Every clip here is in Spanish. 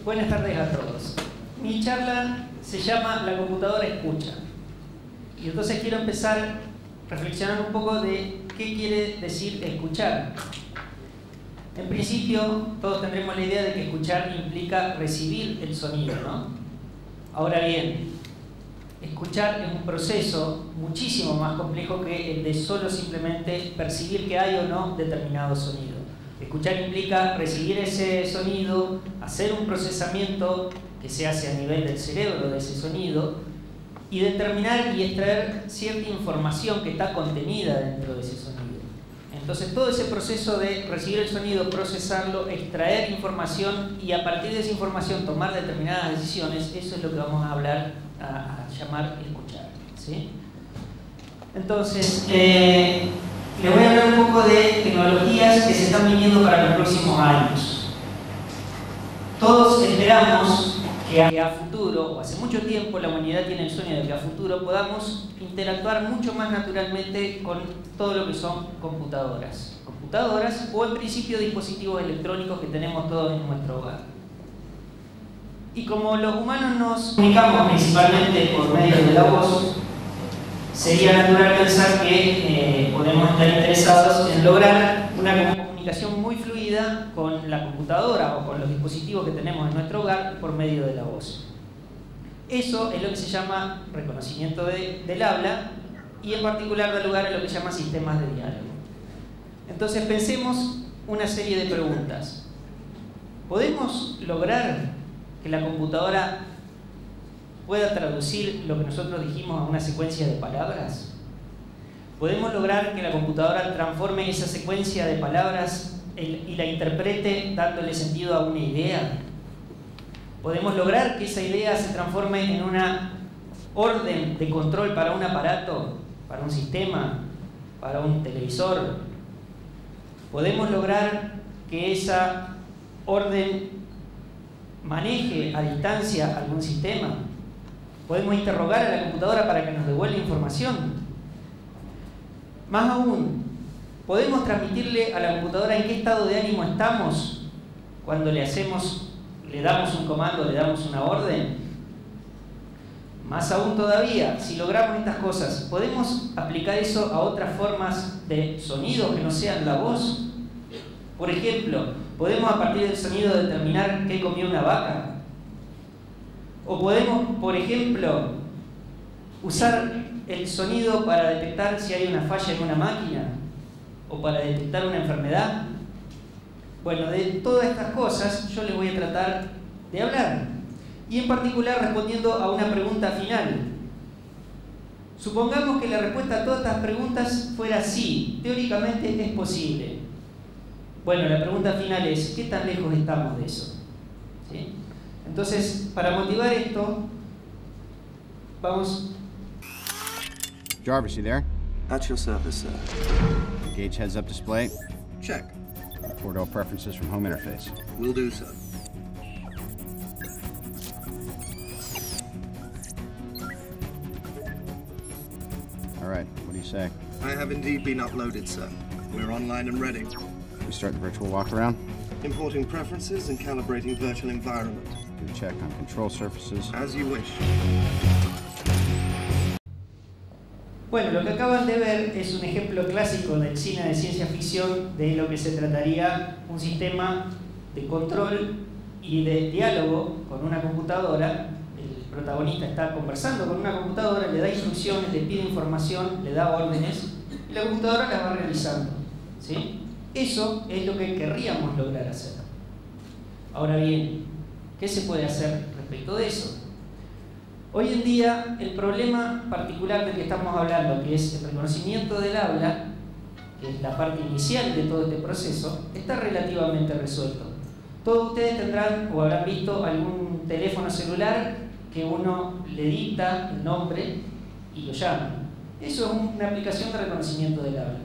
Buenas tardes a todos. Mi charla se llama La computadora escucha. Y entonces quiero empezar reflexionando un poco de qué quiere decir escuchar. En principio, todos tendremos la idea de que escuchar implica recibir el sonido, ¿no? Ahora bien, escuchar es un proceso muchísimo más complejo que el de solo simplemente percibir que hay o no determinado sonido. Escuchar implica recibir ese sonido, hacer un procesamiento que se hace a nivel del cerebro de ese sonido y determinar y extraer cierta información que está contenida dentro de ese sonido. Entonces todo ese proceso de recibir el sonido, procesarlo, extraer información y a partir de esa información tomar determinadas decisiones, eso es lo que vamos a hablar, a llamar escuchar, ¿sí? Entonces, les voy a hablar un poco de tecnologías que se están viniendo para los próximos años. Todos esperamos que a futuro, o hace mucho tiempo, la humanidad tiene el sueño de que a futuro podamos interactuar mucho más naturalmente con todo lo que son computadoras. Computadoras o en principio dispositivos electrónicos que tenemos todos en nuestro hogar. Y como los humanos nos comunicamos principalmente por medio de la voz, sería natural pensar que podemos estar interesados en lograr una comunicación muy fluida con la computadora o con los dispositivos que tenemos en nuestro hogar por medio de la voz. Eso es lo que se llama reconocimiento del habla y en particular da lugar a lo que se llama sistemas de diálogo. Entonces pensemos una serie de preguntas. ¿Podemos lograr que la computadora pueda traducir lo que nosotros dijimos a una secuencia de palabras? ¿Podemos lograr que la computadora transforme esa secuencia de palabras y la interprete dándole sentido a una idea? ¿Podemos lograr que esa idea se transforme en una orden de control para un aparato, para un sistema, para un televisor? ¿Podemos lograr que esa orden maneje a distancia algún sistema? ¿Podemos interrogar a la computadora para que nos devuelva información? Más aún, ¿podemos transmitirle a la computadora en qué estado de ánimo estamos cuando le damos un comando, le damos una orden? Más aún todavía, si logramos estas cosas, ¿podemos aplicar eso a otras formas de sonido que no sean la voz? Por ejemplo, ¿podemos a partir del sonido determinar qué comió una vaca? ¿O podemos, por ejemplo, usar el sonido para detectar si hay una falla en una máquina? ¿O para detectar una enfermedad? Bueno, de todas estas cosas yo les voy a tratar de hablar. Y en particular respondiendo a una pregunta final. Supongamos que la respuesta a todas estas preguntas fuera sí. Teóricamente es posible. Bueno, la pregunta final es, ¿qué tan lejos estamos de eso? ¿Sí? Entonces, para motivar esto, vamos... Jarvis, you there? At your service, sir. Engage heads-up display. Check. 4-door preferences from home interface. Will do, sir. All right, what do you say? I have indeed been uploaded, sir. We're online and ready. We start the virtual walk-around. Importing preferences and calibrating virtual environment. Do a check on control surfaces. As you wish. Bueno, lo que acaban de ver es un ejemplo clásico del cine de ciencia ficción de lo que se trataría un sistema de control y de diálogo con una computadora. El protagonista está conversando con una computadora, le da instrucciones, le pide información, le da órdenes y la computadora las va realizando, ¿sí? Eso es lo que querríamos lograr hacer. Ahora bien, ¿qué se puede hacer respecto de eso? Hoy en día, el problema particular del que estamos hablando, que es el reconocimiento del habla, que es la parte inicial de todo este proceso, está relativamente resuelto. Todos ustedes tendrán o habrán visto algún teléfono celular que uno le dicta el nombre y lo llama. Eso es una aplicación de reconocimiento del habla.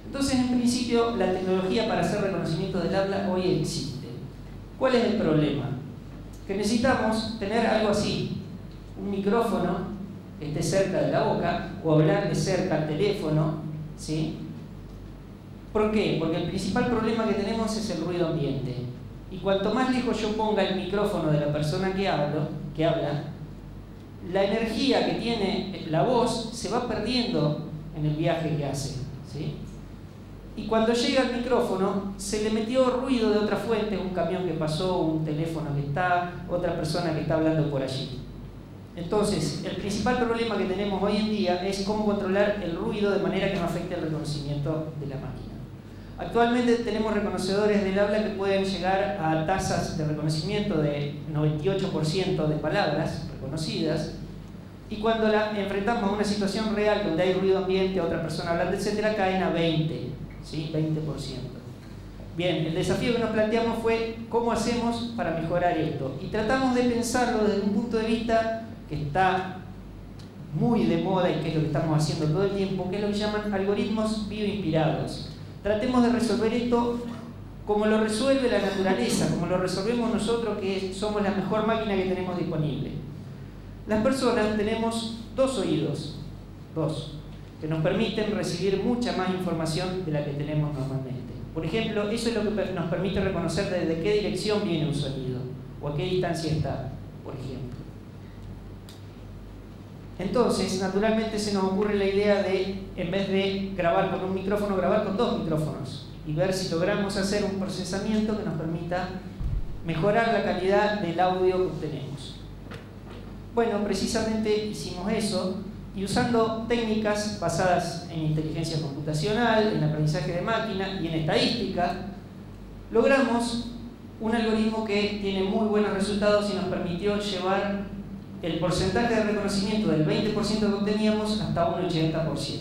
Entonces, en principio, la tecnología para hacer reconocimiento del habla hoy existe. ¿Cuál es el problema? Que necesitamos tener algo así. Un micrófono que esté cerca de la boca o hablarle cerca al teléfono, ¿sí? ¿Por qué? Porque el principal problema que tenemos es el ruido ambiente. Y cuanto más lejos yo ponga el micrófono de la persona que habla, la energía que tiene la voz se va perdiendo en el viaje que hace, ¿sí? Y cuando llega al micrófono, se le metió ruido de otra fuente, un camión que pasó, un teléfono que está, otra persona que está hablando por allí. Entonces, el principal problema que tenemos hoy en día es cómo controlar el ruido de manera que no afecte el reconocimiento de la máquina. Actualmente tenemos reconocedores del habla que pueden llegar a tasas de reconocimiento de 98% de palabras reconocidas, y cuando la enfrentamos a una situación real donde hay ruido ambiente, otra persona hablando, etc., caen a 20%. ¿Sí? 20%. Bien, el desafío que nos planteamos fue cómo hacemos para mejorar esto. Y tratamos de pensarlo desde un punto de vista que está muy de moda y que es lo que estamos haciendo todo el tiempo, que es lo que llaman algoritmos bioinspirados. Tratemos de resolver esto como lo resuelve la naturaleza, como lo resolvemos nosotros, que somos la mejor máquina que tenemos disponible. Las personas tenemos dos oídos, que nos permiten recibir mucha más información de la que tenemos normalmente. Por ejemplo, eso es lo que nos permite reconocer desde qué dirección viene un sonido o a qué distancia está, por ejemplo. Entonces, naturalmente se nos ocurre la idea de, en vez de grabar con un micrófono, grabar con dos micrófonos y ver si logramos hacer un procesamiento que nos permita mejorar la calidad del audio que obtenemos. Bueno, precisamente hicimos eso. Y usando técnicas basadas en inteligencia computacional, en aprendizaje de máquina y en estadística, logramos un algoritmo que tiene muy buenos resultados y nos permitió llevar el porcentaje de reconocimiento del 20% que obteníamos hasta un 80%.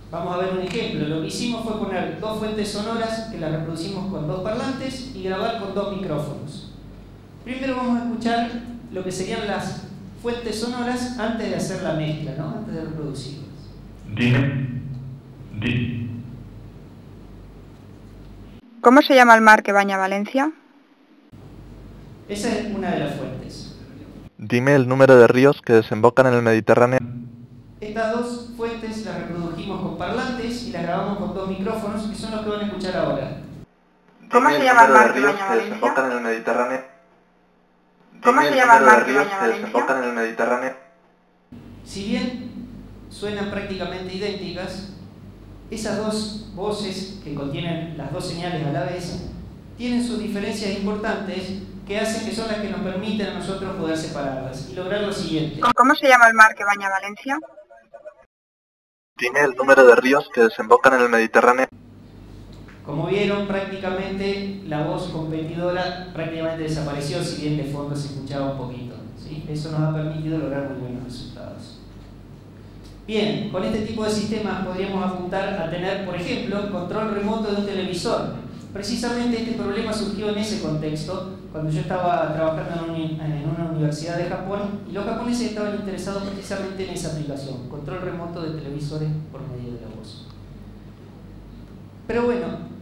Vamos a ver un ejemplo. Lo que hicimos fue poner dos fuentes sonoras que las reproducimos con dos parlantes y grabar con dos micrófonos. Primero vamos a escuchar lo que serían las fuentes sonoras antes de hacer la mezcla, ¿no? Antes de reproducirlas. ¿Cómo se llama el mar que baña Valencia? Esa es una de las fuentes. Dime el número de ríos que desembocan en el Mediterráneo. Estas dos fuentes las reprodujimos con parlantes y las grabamos con dos micrófonos, que son los que van a escuchar ahora. ¿Cómo se llama el mar que baña que desembocan en el Mediterráneo? ¿Cómo se llama el mar que baña Valencia? Desembocan en el Mediterráneo. Si bien suenan prácticamente idénticas, esas dos voces que contienen las dos señales a la vez tienen sus diferencias importantes que hacen que son las que nos permiten a nosotros poder separarlas y lograr lo siguiente. ¿Cómo se llama el mar que baña Valencia? Dime el número de ríos que desembocan en el Mediterráneo. Como vieron, prácticamente la voz competidora prácticamente desapareció, si bien de fondo se escuchaba un poquito, ¿sí? Eso nos ha permitido lograr muy buenos resultados. Bien, con este tipo de sistemas podríamos apuntar a tener, por ejemplo, control remoto de un televisor. Precisamente este problema surgió en ese contexto, cuando yo estaba trabajando en una universidad de Japón, y los japoneses estaban interesados precisamente en esa aplicación, control remoto de televisores por medio de la voz. Pero bueno,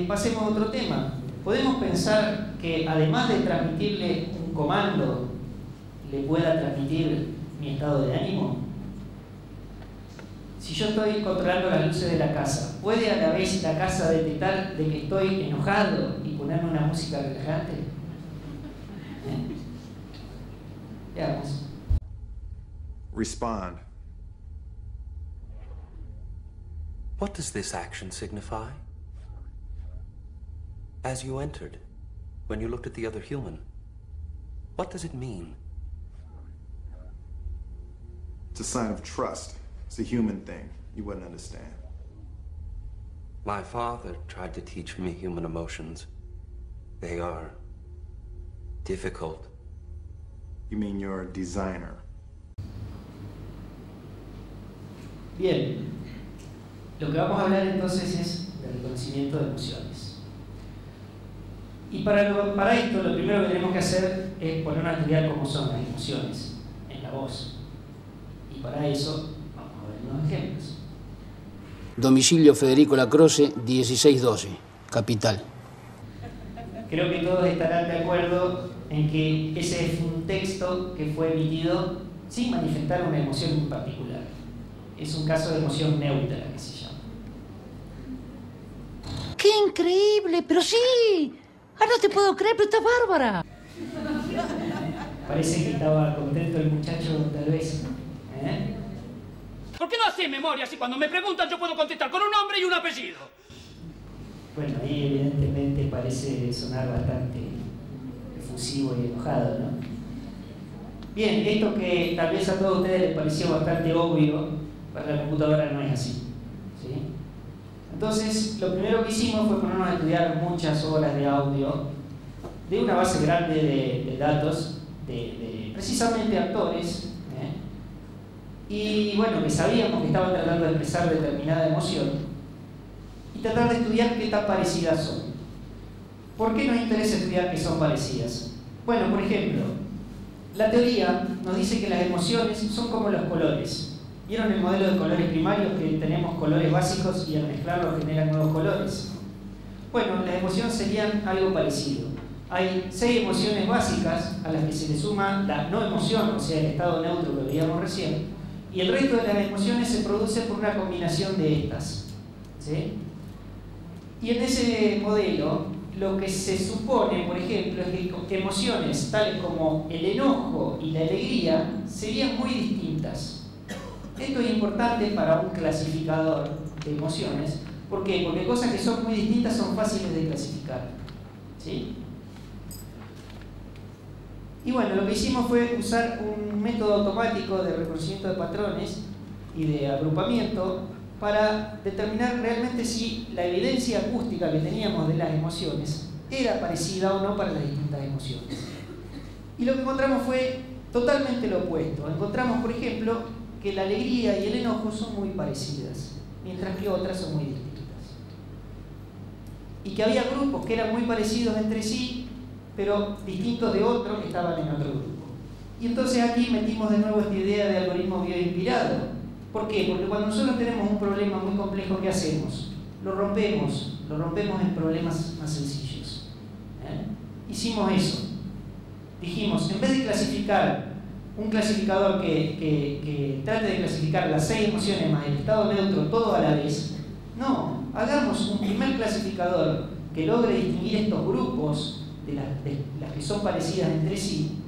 pasemos a otro tema. ¿Podemos pensar que además de transmitirle un comando, le pueda transmitir mi estado de ánimo? Si yo estoy controlando las luces de la casa, ¿puede a la vez la casa detectar de que estoy enojado y ponerme una música relajante? Veamos. Respond. What does this action signify? As you entered, when you looked at the other human, what does it mean? It's a sign of trust. It's a human thing. You wouldn't understand. My father tried to teach me human emotions. They are difficult. You mean your designer? Bien, lo que vamos a hablar entonces es del reconocimiento de emociones. Y para esto lo primero que tenemos que hacer es poner una actividad como son las emociones en la voz. Y para eso vamos a ver unos ejemplos. Domicilio Federico Lacroce, 1612, Capital. Creo que todos estarán de acuerdo en que ese es un texto que fue emitido sin manifestar una emoción en particular. Es un caso de emoción neutra, que se llama. ¡Qué increíble! ¡Pero sí! Ah, no te puedo creer, pero está bárbara. Parece que estaba contento el muchacho, tal vez. ¿Eh? ¿Por qué no haces memoria si cuando me preguntan yo puedo contestar con un nombre y un apellido? Bueno, ahí evidentemente parece sonar bastante efusivo y enojado, ¿no? Bien, esto que tal vez a todos ustedes les pareció bastante obvio, para la computadora no es así, ¿sí? Entonces, lo primero que hicimos fue ponernos a estudiar muchas horas de audio de una base grande de datos, de precisamente actores, y bueno, que sabíamos que estaban tratando de expresar determinada emoción, y tratar de estudiar qué tan parecidas son. ¿Por qué nos interesa estudiar que son parecidas? Bueno, por ejemplo, la teoría nos dice que las emociones son como los colores. ¿Vieron el modelo de colores primarios, que tenemos colores básicos y al mezclarlos generan nuevos colores? Bueno, las emociones serían algo parecido. Hay 6 emociones básicas a las que se le suma la no emoción, o sea, el estado neutro que veíamos recién, y el resto de las emociones se produce por una combinación de estas, ¿sí? Y en ese modelo, lo que se supone, por ejemplo, es que emociones tales como el enojo y la alegría serían muy distintas. Esto es importante para un clasificador de emociones. ¿Por qué? Porque cosas que son muy distintas son fáciles de clasificar, ¿sí? Y bueno, lo que hicimos fue usar un método automático de reconocimiento de patrones y de agrupamiento para determinar realmente si la evidencia acústica que teníamos de las emociones era parecida o no para las distintas emociones. Y lo que encontramos fue totalmente lo opuesto. Encontramos, por ejemplo, que la alegría y el enojo son muy parecidas, mientras que otras son muy distintas. Y que había grupos que eran muy parecidos entre sí, pero distintos de otros que estaban en otro grupo. Y entonces aquí metimos de nuevo esta idea de algoritmo bioinspirado. ¿Por qué? Porque cuando nosotros tenemos un problema muy complejo, ¿qué hacemos? Lo rompemos en problemas más sencillos. Hicimos eso. Dijimos, en vez de clasificar un clasificador que trate de clasificar las 6 emociones más el estado neutro todo a la vez, no, hagamos un primer clasificador que logre distinguir estos grupos de las que son parecidas entre sí,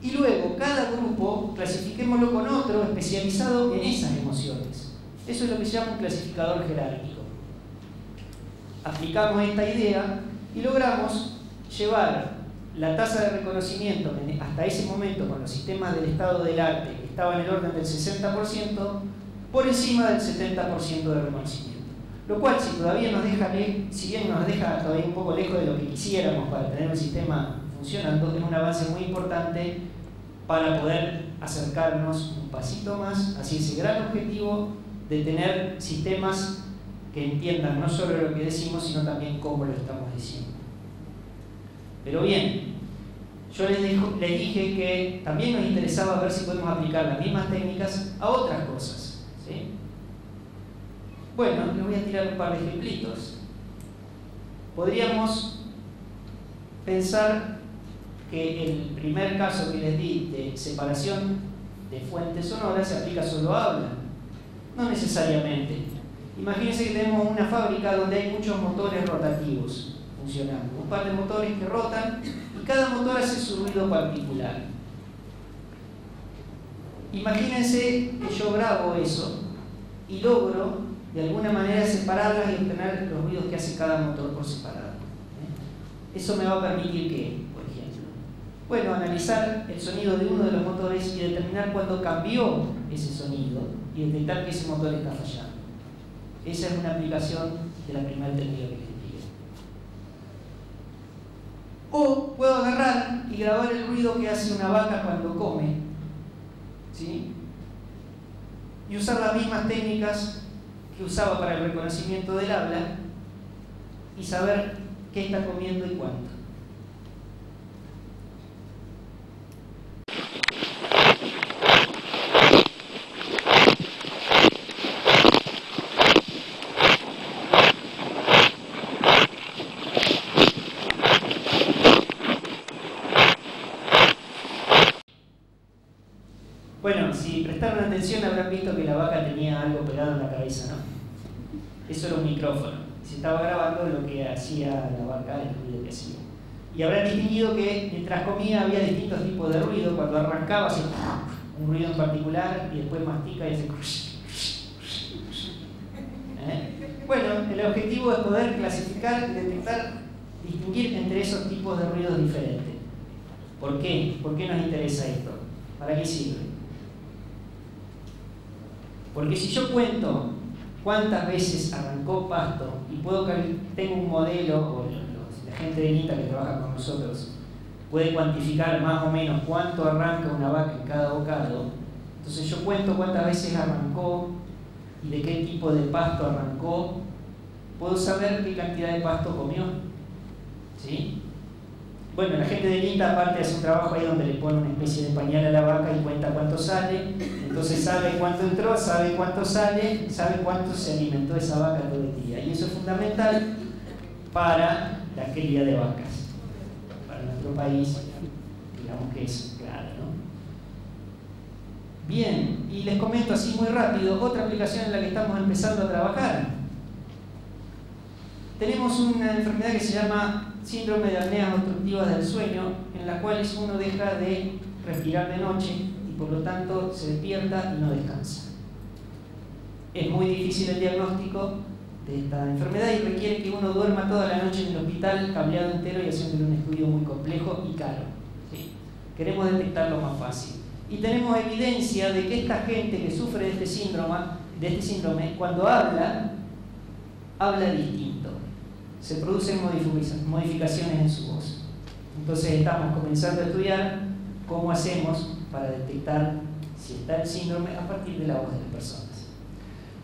y luego cada grupo clasifiquémoslo con otro especializado en esas emociones. Eso es lo que se llama un clasificador jerárquico. Aplicamos esta idea y logramos llevar la tasa de reconocimiento hasta ese momento con los sistemas del estado del arte, que estaba en el orden del 60%, por encima del 70% de reconocimiento. Lo cual, si bien nos deja todavía un poco lejos de lo que quisiéramos para tener un sistema funcionando, es un avance muy importante para poder acercarnos un pasito más hacia ese gran objetivo de tener sistemas que entiendan no solo lo que decimos, sino también cómo lo estamos diciendo. Pero bien, yo les dije que también nos interesaba ver si podemos aplicar las mismas técnicas a otras cosas, ¿sí? Bueno, les voy a tirar un par de ejemplitos. Podríamos pensar que el primer caso que les di de separación de fuentes sonoras se aplica solo a habla. No necesariamente. Imagínense que tenemos una fábrica donde hay muchos motores rotativos funcionando. Un par de motores que rotan y cada motor hace su ruido particular. Imagínense que yo grabo eso y logro de alguna manera separarlas y obtener los ruidos que hace cada motor por separado. Eso me va a permitir que, por ejemplo, bueno, analizar el sonido de uno de los motores y determinar cuándo cambió ese sonido y detectar que ese motor está fallando. Esa es una aplicación de la primera técnica que les expliqué. O puedo agarrar y grabar el ruido que hace una vaca cuando come, ¿sí? Y usar las mismas técnicas que usaba para el reconocimiento del habla y saber qué está comiendo y cuánto. Bueno, si prestaron atención habrán visto que la vaca tenía algo pegado en la cabeza, ¿no? Eso era un micrófono. se estaba grabando lo que hacía la vaca, el ruido que hacía. Y habrán distinguido que mientras comía había distintos tipos de ruido. Cuando arrancaba hacía un ruido en particular y después mastica y hace... Bueno, el objetivo es poder clasificar, detectar, distinguir entre esos tipos de ruidos diferentes. ¿Por qué? ¿Por qué nos interesa esto? ¿Para qué sirve? Porque si yo cuento cuántas veces arrancó pasto y tengo un modelo, o la gente de INTA que trabaja con nosotros puede cuantificar más o menos cuánto arranca una vaca en cada bocado, entonces yo cuento cuántas veces arrancó y de qué tipo de pasto arrancó, puedo saber qué cantidad de pasto comió. ¿Sí? Bueno, la gente del INTA aparte hace un trabajo ahí donde le pone una especie de pañal a la vaca y cuenta cuánto sale, entonces sabe cuánto entró, sabe cuánto sale, sabe cuánto se alimentó esa vaca todo el día. Y eso es fundamental para la cría de vacas. Para nuestro país, digamos que es claro, ¿no? Bien, y les comento así muy rápido, otra aplicación en la que estamos empezando a trabajar. Tenemos una enfermedad que se llama síndrome de apneas obstructivas del sueño, en la cual uno deja de respirar de noche y por lo tanto se despierta y no descansa. Es muy difícil el diagnóstico de esta enfermedad y requiere que uno duerma toda la noche en el hospital, cableado entero y haciéndole un estudio muy complejo y caro. ¿Sí? Queremos detectarlo más fácil. Y tenemos evidencia de que esta gente que sufre de este síndrome, cuando habla distinto. Se producen modificaciones en su voz. Entonces estamos comenzando a estudiar cómo hacemos para detectar si está el síndrome a partir de la voz de las personas.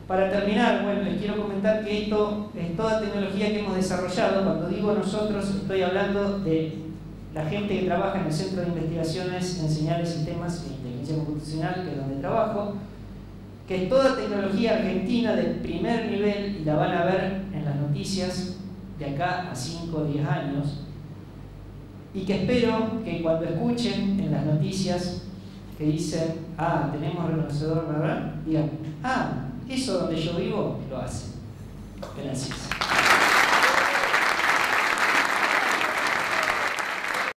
Para terminar, bueno, les quiero comentar que esto es toda tecnología que hemos desarrollado. Cuando digo nosotros, estoy hablando de la gente que trabaja en el Centro de Investigaciones en Señales, Sistemas e Inteligencia Computacional, que es donde trabajo, que es toda tecnología argentina de primer nivel y la van a ver en las noticias de acá a 5 o 10 años, y que espero que cuando escuchen en las noticias que dicen, tenemos reconocedor, ¿verdad? Digan, eso donde yo vivo lo hacen. Gracias.